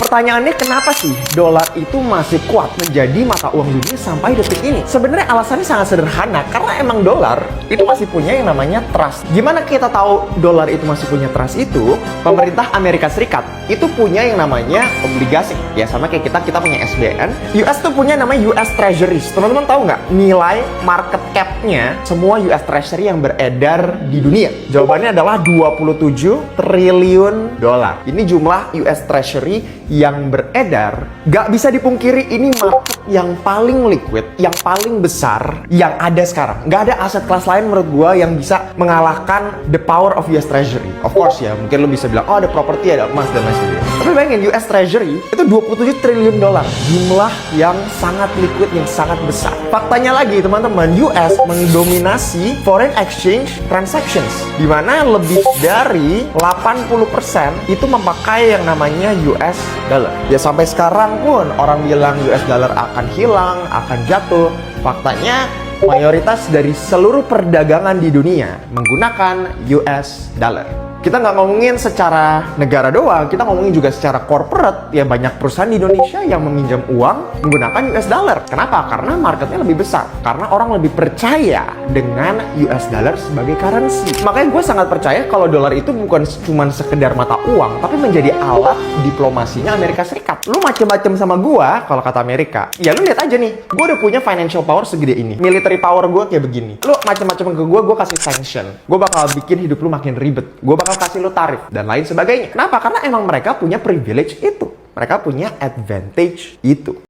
Pertanyaannya, kenapa sih dolar itu masih kuat menjadi mata uang dunia sampai detik ini? Sebenarnya alasannya sangat sederhana, karena emang dolar itu masih punya yang namanya trust. Gimana kita tahu dolar itu masih punya trust itu? Pemerintah Amerika Serikat itu punya yang namanya obligasi. Ya sama kayak kita punya SBN. US tuh punya namanya US Treasuries. Teman-teman tahu nggak nilai market cap-nya semua US Treasury yang beredar di dunia? Jawabannya adalah 27 triliun dolar. Ini jumlah US Treasury yang beredar. Gak bisa dipungkiri, ini market yang paling liquid, yang paling besar yang ada sekarang. Gak ada aset kelas lain menurut gua yang bisa mengalahkan the power of US Treasury. Of course ya, mungkin lo bisa bilang, oh ada properti, ada emas dan lain sebagainya. Tapi bayangin, US Treasury itu 27 triliun dolar. Jumlah yang sangat liquid, yang sangat besar. Faktanya lagi teman-teman, US mendominasi foreign exchange transactions, di mana lebih dari 80% itu memakai yang namanya US dollar. Ya sampai sekarang pun orang bilang US dollar akan hilang, akan jatuh. Faktanya mayoritas dari seluruh perdagangan di dunia menggunakan US dollar. Kita nggak ngomongin secara negara doang, kita ngomongin juga secara corporate. Ya banyak perusahaan di Indonesia yang meminjam uang menggunakan US dollar. Kenapa? Karena marketnya lebih besar. Karena orang lebih percaya dengan US dollar sebagai currency. Makanya gue sangat percaya kalau dolar itu bukan cuma sekedar mata uang, tapi menjadi alat diplomasinya Amerika Serikat. Lu macem-macem sama gue, kalau kata Amerika, ya lu lihat aja nih, gue udah punya financial power segede ini, military power gue kayak begini. Lu macem-macem ke gue kasih sanction, gue bakal bikin hidup lu makin ribet, gue bakal kasih lu tarif dan lain sebagainya. Kenapa? Karena emang mereka punya privilege itu, mereka punya advantage itu.